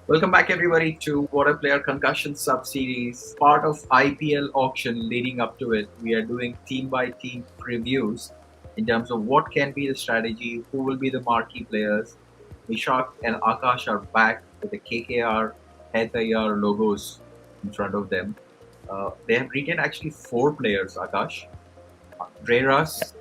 Welcome back, everybody, to Waadaplaya Concussion Sub Series, part of IPL auction leading up to it. We are doing team by team previews in terms of what can be the strategy, who will be the marquee players. Vishak and Akash are back with the KKR Iyer logos in front of them. They have retained actually four players, Akash. Dreras,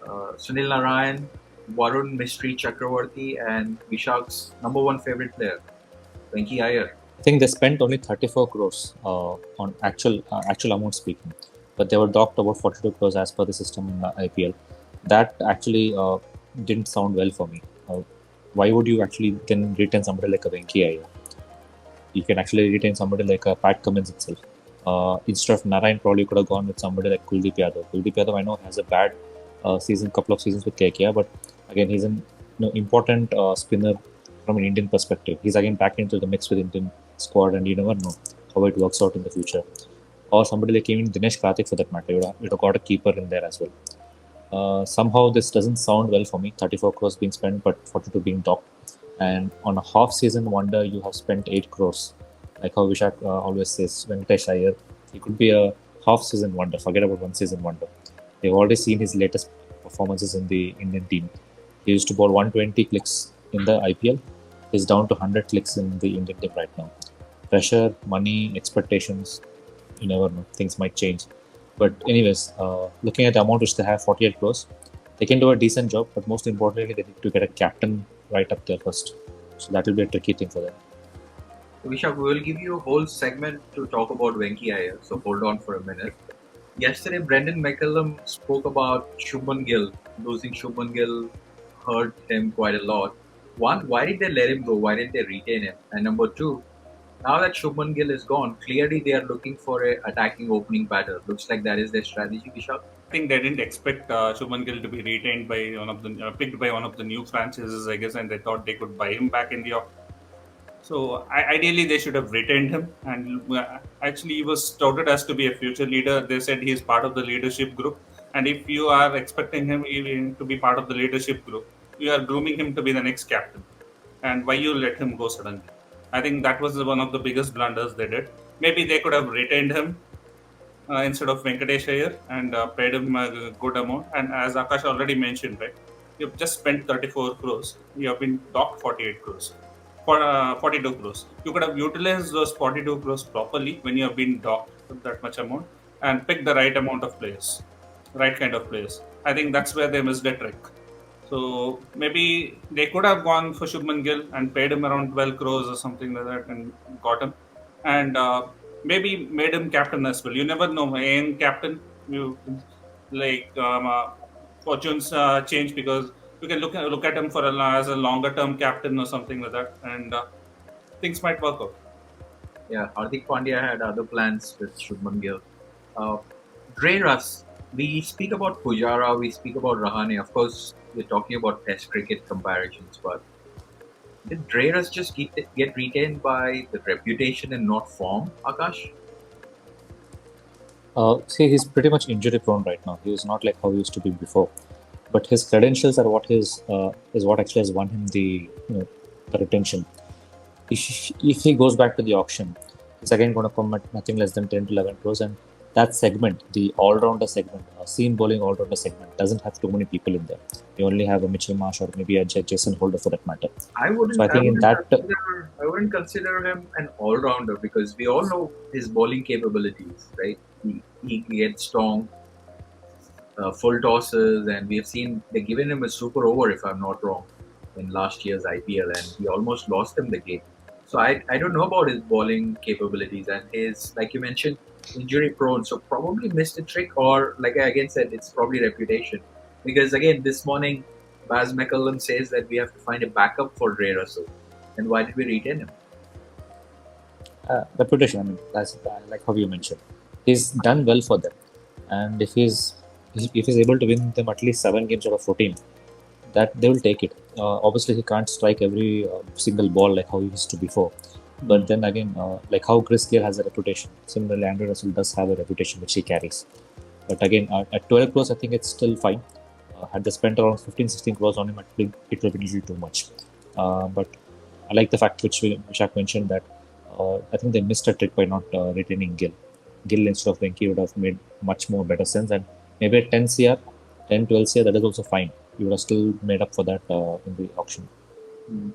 Sunil Narine, Varun Chakravarthy, and Vishak's number one favorite player, Venki Iyer. I think they spent only 34 crores on actual amount speaking, but they were docked about 42 crores as per the system in the IPL. That actually didn't sound well for me. Why would you actually then retain somebody like a Venki Iyer? You can actually retain somebody like a Pat Cummins itself. Instead of Narayan, probably could have gone with somebody like Kuldeep Yadav. Kuldeep Yadav, I know, has a bad couple of seasons with KKR, but again, he's an important spinner from an Indian perspective. He's again back into the mix with Indian squad, and you never know how it works out in the future. Or somebody like even Dinesh Karthik for that matter, you'd have got a keeper in there as well. Somehow this doesn't sound well for me. 34 crores being spent, but 42 being docked. And on a half season wonder, you have spent 8 crores. Like how Vishak always says, Venkatesh Iyer, he could be a half season wonder. Forget about one season wonder. They've already seen his latest performances in the Indian team. He used to bowl 120 clicks in the IPL. He's down to 100 clicks in the Indian team right now. Pressure, money, expectations, you never know. Things might change. But anyways, looking at the amount which they have, 48 crores, they can do a decent job. But most importantly, they need to get a captain right up there first. So that will be a tricky thing for them. Vishak, we will give you a whole segment to talk about Venki Iyer, so hold on for a minute. Yesterday, Brendan McCullum spoke about Shubman Gill. Losing Shubman Gill hurt him quite a lot. One, why did they let him go? Why didn't they retain him? And number two, now that Shubman Gill is gone, clearly they are looking for a attacking opening batter. Looks like that is their strategy, Vishak. I think they didn't expect Shubman Gill to be retained by one of the picked by one of the new franchises, I guess, and they thought they could buy him back in the auction. So ideally, they should have retained him. And actually, he was touted as to be a future leader. They said he is part of the leadership group. And if you are expecting him even to be part of the leadership group, you are grooming him to be the next captain. And why you let him go suddenly? I think that was one of the biggest blunders they did. Maybe they could have retained him instead of Venkatesh Iyer and paid him a good amount. And as Akash already mentioned, right, you've just spent 34 crores. You have been docked 48 crores. For 42 crores. You could have utilized those 42 crores properly when you have been docked with that much amount and pick the right amount of players, right kind of players. I think that's where they missed a trick. So maybe they could have gone for Shubman Gill and paid him around 12 crores or something like that and got him. And maybe made him captain as well. You never know. In captain, you like fortunes change because you can look at him for as a longer term captain or something like that, and things might work out. Yeah, Hardik Pandya had other plans with Shubman Gill. Uh, Dre Russ, we speak about Pujara, we speak about Rahane. Of course, we're talking about Test cricket comparisons, but did Dre Russ just get retained by the reputation and not form, Akash? See, he's pretty much injury prone right now. He is not like how he used to be before. But his credentials are what is what actually has won him the retention. If he goes back to the auction, he's again going to come at nothing less than 10 to 11 crores. And that segment, the all-rounder segment, seam bowling all-rounder segment, doesn't have too many people in there. You only have a Mitchell Marsh or maybe a Jason Holder for that matter. I wouldn't consider him an all-rounder because we all know his bowling capabilities, right? He gets strong, full tosses, and we have seen they've given him a super over, if I'm not wrong, in last year's IPL, and he almost lost him the game. So I don't know about his bowling capabilities and his, like you mentioned, injury prone. So probably missed a trick, or like I again said, it's probably reputation. Because again, this morning, Baz McCullum says that we have to find a backup for Ray Russell. And why did we retain him? Reputation. I mean, that's like how you mentioned. He's done well for them, and if he's able to win them at least 7 games out of 14, that they will take it. Obviously, he can't strike every single ball like how he used to before. But then again, like how Chris Gayle has a reputation, similarly, Andrew Russell does have a reputation which he carries. But again, at 12 crores, I think it's still fine. Had they spent around 15, 16 crores on him, I think it will be a little too much. But I like the fact which Vishak mentioned that I think they missed a trick by not retaining Gill. Gill instead of Venki would have made much more better sense, and maybe at 10 CR, 10 12 CR, that is also fine. You would have still made up for that in the auction. Hmm.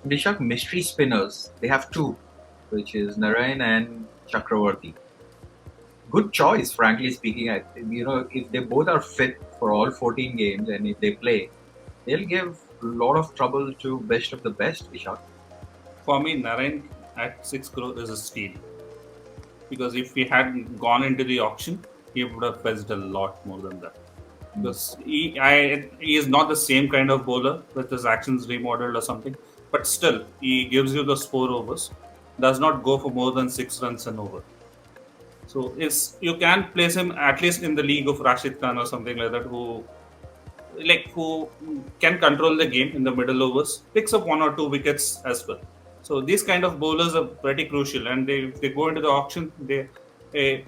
Vishak, mystery spinners, they have two, which is Narayan and Chakravarthy. Good choice, frankly speaking. If they both are fit for all 14 games and if they play, they'll give a lot of trouble to best of the best, Vishak. For me, Narain at 6 crore is a steal, because if he had gone into the auction, he would have fetched a lot more than that. Hmm. Because he is not the same kind of bowler with his actions remodeled or something, but still he gives you the 4 overs, does not go for more than 6 runs an over. So is you can place him at least in the league of Rashid Khan or something like that, who can control the game in the middle overs, picks up 1 or 2 wickets as well. So these kind of bowlers are pretty crucial, and if they go into the auction, they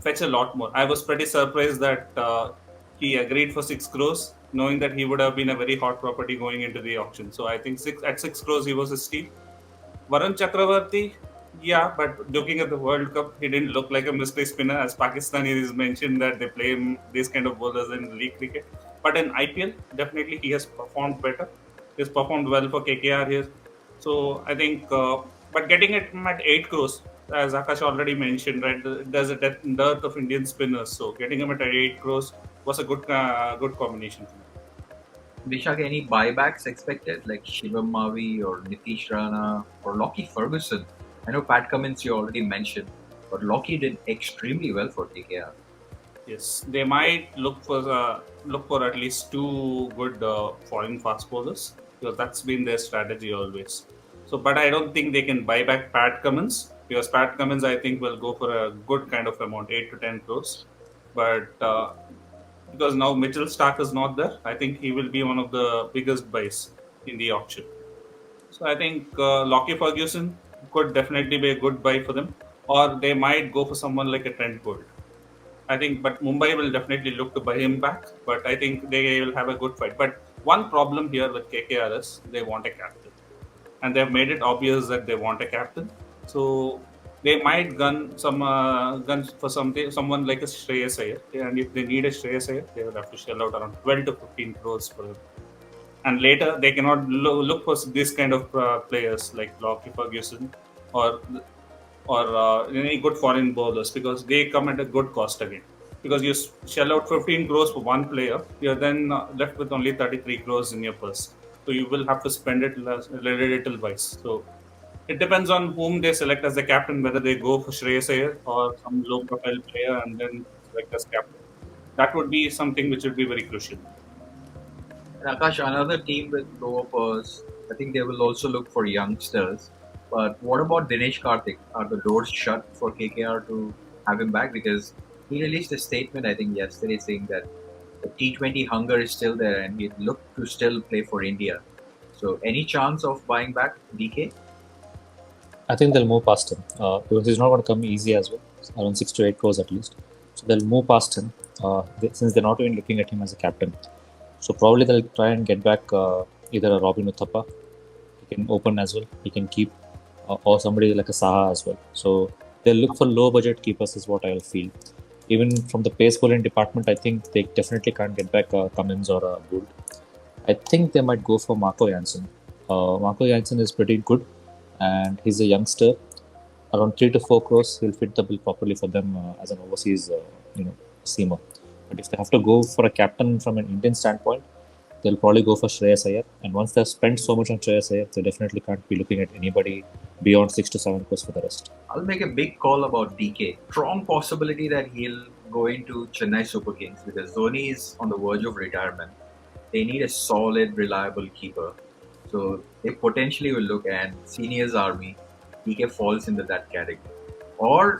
fetch a lot more. I was pretty surprised that he agreed for 6 crores, knowing that he would have been a very hot property going into the auction. So I think 6 crores he was a steal. Varun Chakravarthy, yeah, but looking at the World Cup, he didn't look like a mystery spinner. As Pakistani is mentioned that they play him these kind of bowlers in league cricket. But in IPL, definitely he has performed better. He's performed well for KKR here. So I think, but getting it at 8 crores, as Akash already mentioned, right, there's a dearth of Indian spinners. So getting him at 8 crores was a good combination for me. Vishak, any buybacks expected like Shivam Mavi or Nitish Rana or Lockie Ferguson? I know Pat Cummins you already mentioned, but Lockie did extremely well for KKR. Yes, they might look for at least two good foreign fast bowlers, because that's been their strategy always. So, but I don't think they can buy back Pat Cummins, because Pat Cummins I think will go for a good kind of amount, 8 to 10 crores. But because now Mitchell Stark is not there, I think he will be one of the biggest buys in the auction. So I think Lockie Ferguson could definitely be a good buy for them, or they might go for someone like a Trent Bolt. I think, but Mumbai will definitely look to buy him back. But I think they will have a good fight. But one problem here with KKR is they want a captain, and they've made it obvious that they want a captain. So they might gun for someone like a Shreyas Iyer, and if they need a Shreyas Iyer, they will have to shell out around 12 to 15 crores for him. And later they cannot look for this kind of players like Lockie Ferguson or any good foreign bowlers, because they come at a good cost again. Because you shell out 15 crores for one player, you're then left with only 33 crores in your purse. So you will have to spend it little wise. So it depends on whom they select as the captain, whether they go for Shreyas Iyer or some low profile player and then select as captain. That would be something which would be very crucial. And Akash, another team with lower purse, I think they will also look for youngsters. But what about Dinesh Karthik? Are the doors shut for KKR to have him back? Because he released a statement, I think, yesterday saying that the T20 hunger is still there and he'd look to still play for India. So, any chance of buying back DK? I think they'll move past him because he's not going to come easy as well, around 6 to 8 crores at least. So they'll move past him since they're not even looking at him as a captain. So probably they'll try and get back either a Robin Uthappa, he can open as well, he can keep, or somebody like a Saha as well. So they'll look for low budget keepers, is what I'll feel. Even from the pace bowling department, I think they definitely can't get back Cummins or Gould. I think they might go for Marco Janssen. Marco Janssen is pretty good, and he's a youngster. Around 3 to 4 crores, he'll fit the bill properly for them as an overseas, seamer. But if they have to go for a captain from an Indian standpoint, they'll probably go for Shreyas Iyer. And once they've spent so much on Shreyas Iyer, they definitely can't be looking at anybody beyond 6 to 7 crores for the rest. I'll make a big call about DK. Strong possibility that he'll go into Chennai Super Kings because Dhoni is on the verge of retirement. They need a solid, reliable keeper. So they potentially will look at seniors army. DK falls into that category. Or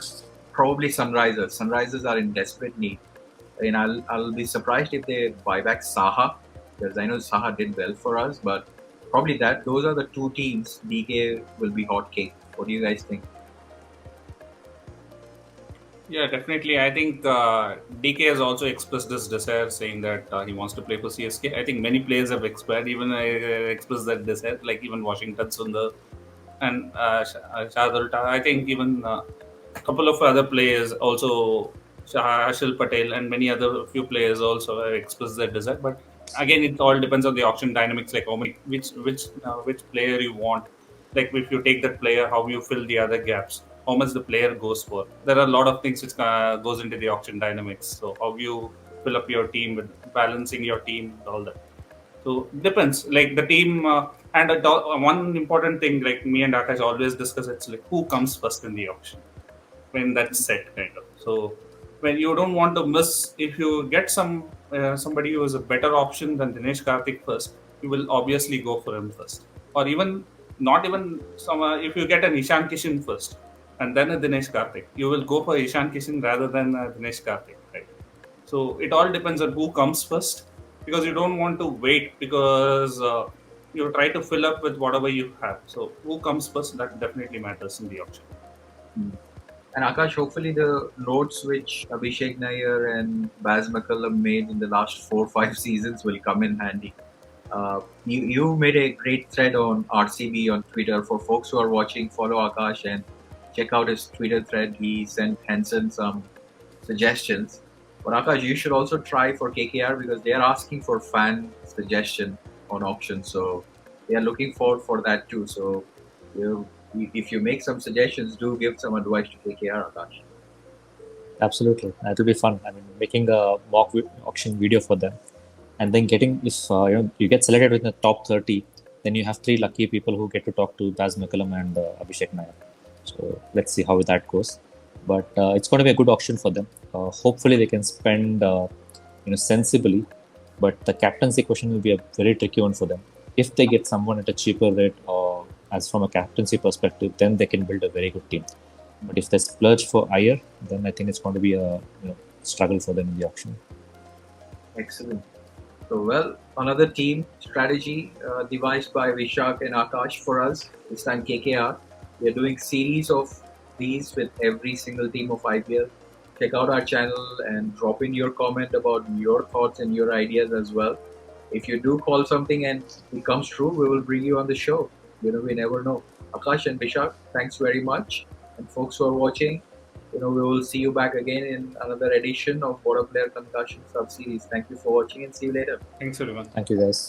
probably Sunrisers. Sunrisers are in desperate need. And I'll be surprised if they buy back Saha because I know Saha did well for us, but probably that those are the two teams DK will be hot cake. What do you guys think? Yeah, definitely. I think DK has also expressed this desire, saying that he wants to play for CSK. I think many players have expressed, even expressed that desire, like even Washington Sundar and Shardul. I think even a couple of other players also, Ashil Patel and many other few players also have expressed their desire. But again, it all depends on the auction dynamics, like how many, which player you want. Like if you take that player, how you fill the other gaps, how much the player goes for. There are a lot of things which goes into the auction dynamics. So how you fill up your team with balancing your team and all that. So depends. Like the team, and one important thing, like me and Akash always discuss, it's like who comes first in the auction when that's set, kind of. So when you don't want to miss, if you get somebody who is a better option than Dinesh Karthik first, you will obviously go for him first. Or even not even some. If you get an Ishan Kishan first and then a Dinesh Karthik, you will go for Ishan Kishan rather than Dinesh Karthik, right? So it all depends on who comes first, because you don't want to wait, because you try to fill up with whatever you have. So who comes first, that definitely matters in the auction. Mm. And Akash, hopefully the notes which Abhishek Nair and Baz McCullum made in the last 4 5 seasons will come in handy. You made a great thread on RCB on Twitter. For folks who are watching, follow Akash and check out his Twitter thread. He sent Henson some suggestions. But Akash, you should also try for KKR because they are asking for fan suggestion on auction. So they are looking forward for that too. So if you make some suggestions, do give some advice to KKR, Akash. Absolutely, it'll be fun. I mean, making a auction video for them, and then getting, if you get selected within the top 30, then you have three lucky people who get to talk to Baz McCullum and Abhishek Nair. So let's see how that goes. But it's going to be a good auction for them. Hopefully, they can spend sensibly. But the captaincy question will be a very tricky one for them. If they get someone at a cheaper rate, or as from a captaincy perspective, then they can build a very good team. But if they splurge for Iyer, then I think it's going to be a struggle for them in the auction. Excellent. So, well, another team strategy devised by Vishak and Akash for us, this time KKR. We are doing series of these with every single team of IPL. Check out our channel and drop in your comment about your thoughts and your ideas as well. If you do call something and it comes true, we will bring you on the show. We never know. Akash and Vishak, thanks very much. And folks who are watching, we will see you back again in another edition of Waadaplaya Concussion Sub Series. Thank you for watching and see you later. Thanks everyone. Thank you, guys.